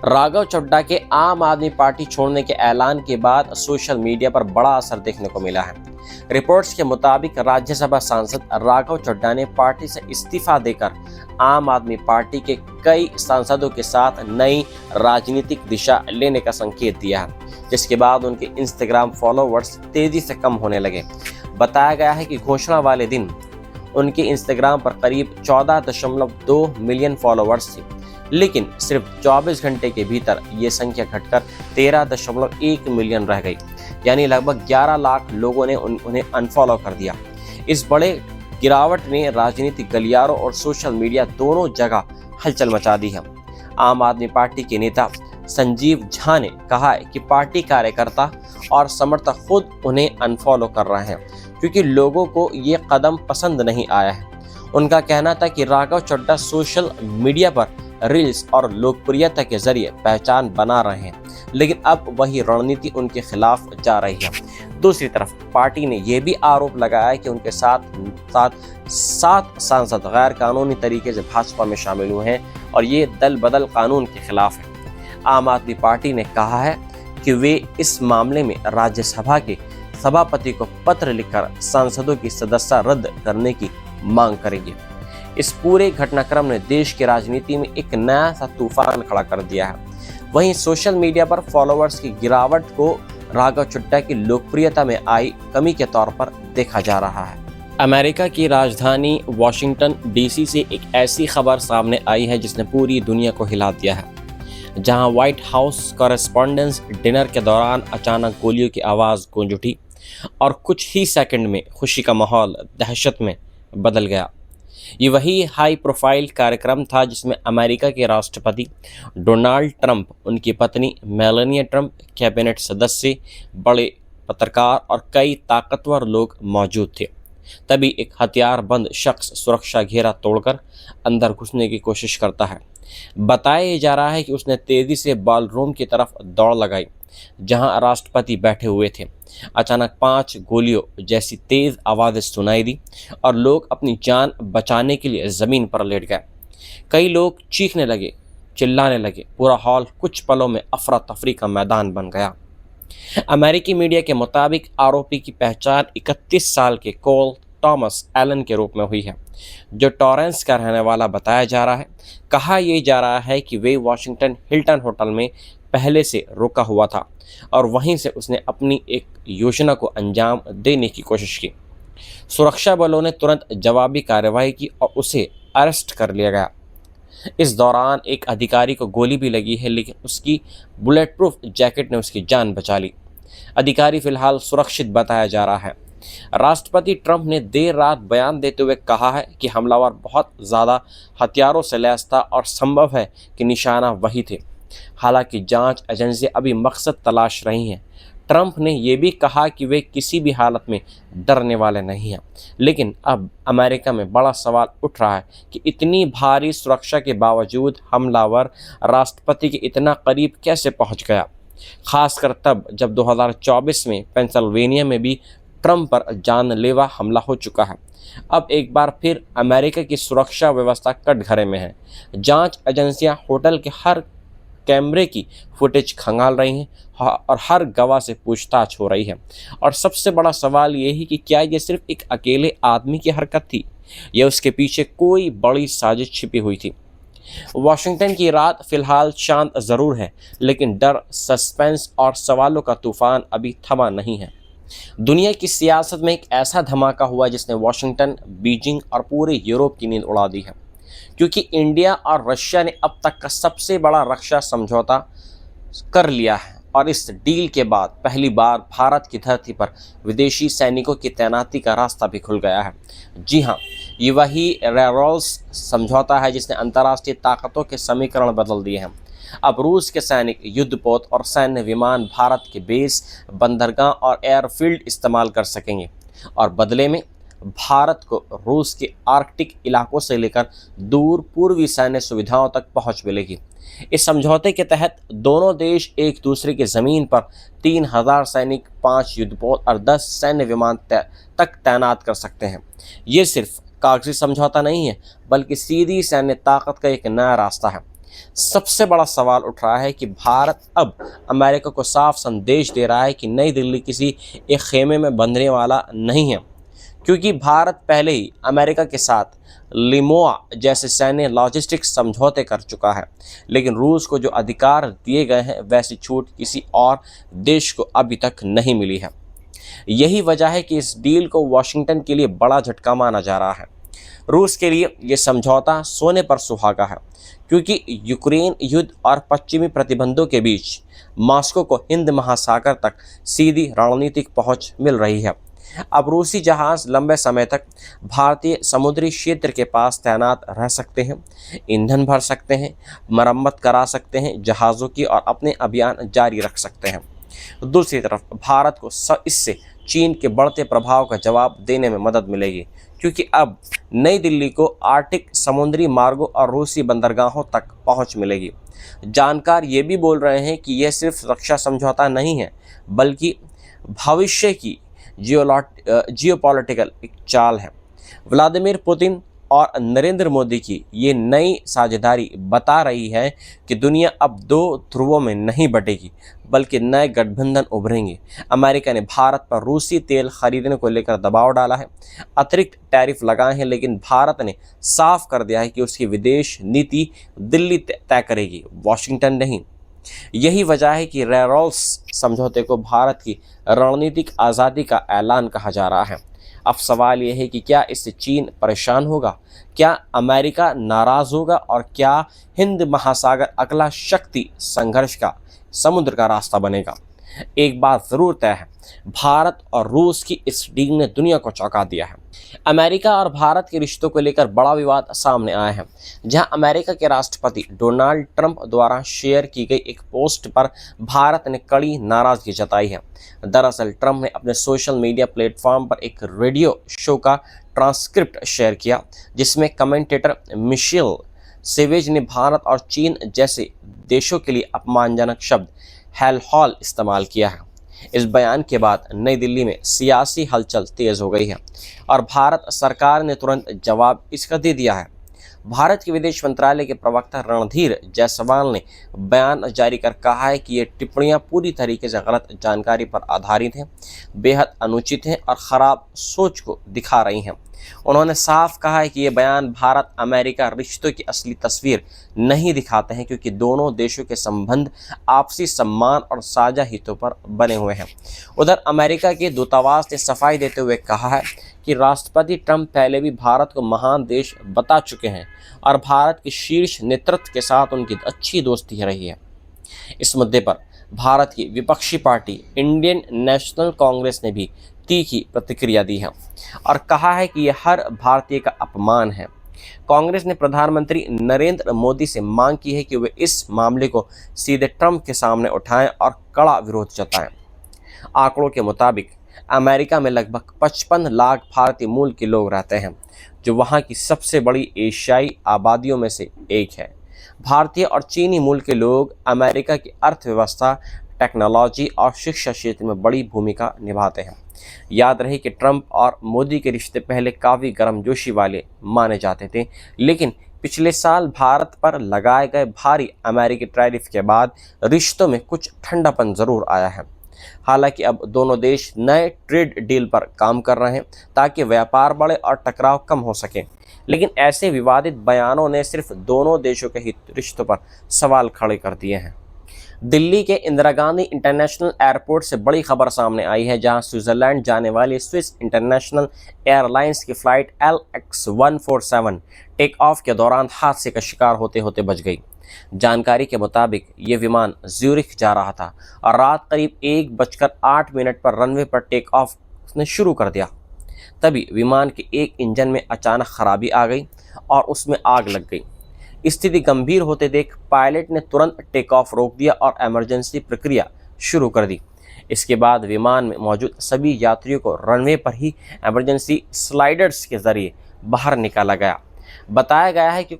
राघव चड्ढा के आम आदमी पार्टी छोड़ने के ऐलान के बाद सोशल मीडिया पर बड़ा असर देखने को मिला है। रिपोर्ट्स के मुताबिक राज्यसभा सांसद राघव चड्ढा ने पार्टी से इस्तीफा देकर आम आदमी पार्टी के कई सांसदों के साथ नई राजनीतिक दिशा लेने का संकेत दिया है, जिसके बाद उनके इंस्टाग्राम फॉलोवर्स तेजी से कम होने लगे। बताया गया है कि घोषणा वाले दिन उनके इंस्टाग्राम पर करीब 14.2 मिलियन फॉलोवर्स थे, लेकिन सिर्फ 24 घंटे के भीतर ये संख्या घटकर 13.1 मिलियन रह गई, यानी लगभग 11 लाख लोगों ने उन्हें अनफॉलो कर दिया। इस बड़े गिरावट ने राजनीतिक गलियारों और सोशल मीडिया दोनों जगह हलचल मचा दी है। आम आदमी पार्टी के नेता संजीव झा ने कहा है कि पार्टी कार्यकर्ता और समर्थक खुद उन्हें अनफॉलो कर रहे हैं क्योंकि लोगों को ये कदम पसंद नहीं आया है। उनका कहना था कि राघव चड्ढा सोशल मीडिया पर रील्स और लोकप्रियता के जरिए पहचान बना रहे हैं, लेकिन अब वही रणनीति उनके खिलाफ जा रही है। दूसरी तरफ पार्टी ने यह भी आरोप लगाया है कि उनके साथ 7 सांसद गैर कानूनी तरीके से भाजपा में शामिल हुए हैं और ये दल बदल कानून के खिलाफ है। आम आदमी पार्टी ने कहा है कि वे इस मामले में राज्यसभा के सभापति को पत्र लिखकर सांसदों की सदस्यता रद्द करने की मांग करेंगे। इस पूरे घटनाक्रम ने देश की राजनीति में एक नया सा तूफान खड़ा कर दिया है। वहीं सोशल मीडिया पर फॉलोअर्स की गिरावट को राघव चड्ढा की लोकप्रियता में आई कमी के तौर पर देखा जा रहा है। अमेरिका की राजधानी वॉशिंगटन डीसी से एक ऐसी खबर सामने आई है जिसने पूरी दुनिया को हिला दिया है, जहां व्हाइट हाउस कॉरेस्पॉन्डेंस डिनर के दौरान अचानक गोलियों की आवाज़ गूंज उठी और कुछ ही सेकंड में खुशी का माहौल दहशत में बदल गया। ये वही हाई प्रोफाइल कार्यक्रम था जिसमें अमेरिका के राष्ट्रपति डोनाल्ड ट्रंप, उनकी पत्नी मेलानिया ट्रंप, कैबिनेट सदस्य, बड़े पत्रकार और कई ताकतवर लोग मौजूद थे। तभी एक हथियारबंद शख्स सुरक्षा घेरा तोड़कर अंदर घुसने की कोशिश करता है। बताया जा रहा है कि उसने तेजी से बॉलरूम की तरफ दौड़ लगाई जहां राष्ट्रपति बैठे हुए थे। अचानक 5 गोलियों जैसी तेज आवाज़ें सुनाई दी और लोग अपनी जान बचाने के लिए ज़मीन पर लेट गए। कई लोग चीखने लगे, चिल्लाने लगे। पूरा हॉल कुछ पलों में अफरा तफरी का मैदान बन गया। अमेरिकी मीडिया के मुताबिक आरोपी की पहचान 31 साल के कोल थॉमस एलन के रूप में हुई है, जो टॉरेंस का रहने वाला बताया जा रहा है। कहा यह जा रहा है कि वे वाशिंगटन हिल्टन होटल में पहले से रुका हुआ था और वहीं से उसने अपनी एक योजना को अंजाम देने की कोशिश की। सुरक्षा बलों ने तुरंत जवाबी कार्रवाई की और उसे अरेस्ट कर लिया गया। इस दौरान एक अधिकारी को गोली भी लगी है, लेकिन उसकी बुलेट प्रूफ जैकेट ने उसकी जान बचा ली। अधिकारी फिलहाल सुरक्षित बताया जा रहा है। राष्ट्रपति ट्रंप ने देर रात बयान देते हुए कहा है कि हमलावर बहुत ज़्यादा हथियारों से लैस था और संभव है कि निशाना वही थे। हालांकि जांच एजेंसियां अभी मकसद तलाश रही हैं। ट्रंप ने यह भी कहा कि वे किसी भी हालत में डरने वाले नहीं हैं, लेकिन अब अमेरिका में बड़ा सवाल उठ रहा है कि इतनी भारी सुरक्षा के बावजूद हमलावर राष्ट्रपति के इतना करीब कैसे पहुंच गया, खासकर तब जब 2024 में पेंसिल्वेनिया में भी ट्रंप पर जानलेवा हमला हो चुका है। अब एक बार फिर अमेरिका की सुरक्षा व्यवस्था कटघरे में है। जांच एजेंसियां होटल के हर कैमरे की फुटेज खंगाल रही हैं और हर गवाह से पूछताछ हो रही है। और सबसे बड़ा सवाल ये है कि क्या ये सिर्फ एक अकेले आदमी की हरकत थी या उसके पीछे कोई बड़ी साजिश छिपी हुई थी। वाशिंगटन की रात फिलहाल शांत ज़रूर है, लेकिन डर, सस्पेंस और सवालों का तूफान अभी थमा नहीं है। दुनिया की सियासत में एक ऐसा धमाका हुआ जिसने वाशिंगटन, बीजिंग और पूरे यूरोप की नींद उड़ा दी है, क्योंकि इंडिया और रशिया ने अब तक का सबसे बड़ा रक्षा समझौता कर लिया है और इस डील के बाद पहली बार भारत की धरती पर विदेशी सैनिकों की तैनाती का रास्ता भी खुल गया है। जी हाँ, ये वही रेरोल्स समझौता है जिसने अंतर्राष्ट्रीय ताकतों के समीकरण बदल दिए हैं। अब रूस के सैनिक युद्धपोत और सैन्य विमान भारत के बेस, बंदरगाह और एयरफील्ड इस्तेमाल कर सकेंगे और बदले में भारत को रूस के आर्कटिक इलाकों से लेकर दूर पूर्वी सैन्य सुविधाओं तक पहुंच मिलेगी। इस समझौते के तहत दोनों देश एक दूसरे की ज़मीन पर 3000 सैनिक, 5 युद्धपोत और 10 सैन्य विमान तक तैनात कर सकते हैं। ये सिर्फ कागजी समझौता नहीं है, बल्कि सीधी सैन्य ताकत का एक नया रास्ता है। सबसे बड़ा सवाल उठ रहा है कि भारत अब अमेरिका को साफ संदेश दे रहा है कि नई दिल्ली किसी एक खेमे में बंधने वाला नहीं है, क्योंकि भारत पहले ही अमेरिका के साथ लिमोआ जैसे सैन्य लॉजिस्टिक्स समझौते कर चुका है। लेकिन रूस को जो अधिकार दिए गए हैं वैसी छूट किसी और देश को अभी तक नहीं मिली है। यही वजह है कि इस डील को वॉशिंगटन के लिए बड़ा झटका माना जा रहा है। रूस के लिए ये समझौता सोने पर सुहागा है, क्योंकि यूक्रेन युद्ध और पश्चिमी प्रतिबंधों के बीच मॉस्को को हिंद महासागर तक सीधी रणनीतिक पहुंच मिल रही है। अब रूसी जहाज लंबे समय तक भारतीय समुद्री क्षेत्र के पास तैनात रह सकते हैं, ईंधन भर सकते हैं, मरम्मत करा सकते हैं जहाज़ों की और अपने अभियान जारी रख सकते हैं। दूसरी तरफ भारत को इससे चीन के बढ़ते प्रभाव का जवाब देने में मदद मिलेगी, क्योंकि अब नई दिल्ली को आर्कटिक समुद्री मार्गों और रूसी बंदरगाहों तक पहुंच मिलेगी। जानकार ये भी बोल रहे हैं कि यह सिर्फ रक्षा समझौता नहीं है, बल्कि भविष्य की जियोपॉलिटिकल एक चाल है। व्लादिमीर पुतिन और नरेंद्र मोदी की ये नई साझेदारी बता रही है कि दुनिया अब दो ध्रुवों में नहीं बटेगी, बल्कि नए गठबंधन उभरेंगे। अमेरिका ने भारत पर रूसी तेल खरीदने को लेकर दबाव डाला है, अतिरिक्त टैरिफ लगाए हैं, लेकिन भारत ने साफ कर दिया है कि उसकी विदेश नीति दिल्ली तय करेगी, वॉशिंगटन नहीं। यही वजह है कि रेरॉल्स समझौते को भारत की रणनीतिक आज़ादी का ऐलान कहा जा रहा है। अब सवाल यह है कि क्या इससे चीन परेशान होगा, क्या अमेरिका नाराज़ होगा और क्या हिंद महासागर अगला शक्ति संघर्ष का समुद्र का रास्ता बनेगा। एक बात ज़रूर तय है, भारत और रूस की इस डील ने दुनिया को चौंका दिया है। अमेरिका और भारत के रिश्तों को लेकर बड़ा विवाद सामने आया है, जहां अमेरिका के राष्ट्रपति डोनाल्ड ट्रंप द्वारा शेयर की गई एक पोस्ट पर भारत ने कड़ी नाराज़गी जताई है। दरअसल ट्रंप ने अपने सोशल मीडिया प्लेटफॉर्म पर एक रेडियो शो का ट्रांसक्रिप्ट शेयर किया, जिसमें कमेंटेटर मिशेल सेवेज ने भारत और चीन जैसे देशों के लिए अपमानजनक शब्द हेल हॉल इस्तेमाल किया है। इस बयान के बाद नई दिल्ली में सियासी हलचल तेज हो गई है और भारत सरकार ने तुरंत जवाब इसका दे दिया है। भारत के विदेश मंत्रालय के प्रवक्ता रणधीर जायसवाल ने बयान जारी कर कहा है कि ये टिप्पणियां पूरी तरीके से गलत जानकारी पर आधारित हैं, बेहद अनुचित हैं और ख़राब सोच को दिखा रही हैं। उन्होंने साफ कहा है कि ये बयान भारत अमेरिका रिश्तों की असली तस्वीर नहीं दिखाते हैं, क्योंकि दोनों देशों के संबंध आपसी सम्मान और साझा हितों पर बने हुए हैं। उधर अमेरिका के दूतावास ने सफाई देते हुए कहा है कि राष्ट्रपति ट्रंप पहले भी भारत को महान देश बता चुके हैं और भारत के शीर्ष नेतृत्व के साथ उनकी अच्छी दोस्ती रही है। इस मुद्दे पर भारत की विपक्षी पार्टी इंडियन नेशनल कांग्रेस ने भी तीखी प्रतिक्रिया दी है और कहा है कि यह हर भारतीय का अपमान है। कांग्रेस ने प्रधानमंत्री नरेंद्र मोदी से मांग की है कि वे इस मामले को सीधे ट्रंप के सामने उठाएं और कड़ा विरोध जताएं। आंकड़ों के मुताबिक अमेरिका में लगभग 55 लाख भारतीय मूल के लोग रहते हैं, जो वहां की सबसे बड़ी एशियाई आबादियों में से एक है। भारतीय और चीनी मूल के लोग अमेरिका की अर्थव्यवस्था, टेक्नोलॉजी और शिक्षा क्षेत्र में बड़ी भूमिका निभाते हैं। याद रहे कि ट्रंप और मोदी के रिश्ते पहले काफ़ी गर्मजोशी वाले माने जाते थे, लेकिन पिछले साल भारत पर लगाए गए भारी अमेरिकी टैरिफ के बाद रिश्तों में कुछ ठंडापन ज़रूर आया है। हालांकि अब दोनों देश नए ट्रेड डील पर काम कर रहे हैं ताकि व्यापार बढ़े और टकराव कम हो सके, लेकिन ऐसे विवादित बयानों ने सिर्फ दोनों देशों के हित रिश्तों पर सवाल खड़े कर दिए हैं। दिल्ली के इंदिरा गांधी इंटरनेशनल एयरपोर्ट से बड़ी खबर सामने आई है, जहां स्विट्जरलैंड जाने वाली स्विस इंटरनेशनल एयरलाइंस की फ़्लाइट LX-147 टेक ऑफ के दौरान हादसे का शिकार होते होते बच गई। जानकारी के मुताबिक ये विमान ज्यूरिख जा रहा था और रात करीब 1:08 पर रनवे पर टेक ऑफ ने शुरू कर दिया। तभी विमान के एक इंजन में अचानक खराबी आ गई और उसमें आग लग गई। स्थिति गंभीर होते देख पायलट ने तुरंत टेक ऑफ रोक दिया और इमरजेंसी प्रक्रिया शुरू कर दी। इसके बाद विमान में मौजूद सभी यात्रियों को रनवे पर ही इमरजेंसी स्लाइडर्स के जरिए बाहर निकाला गया। बताया गया है कि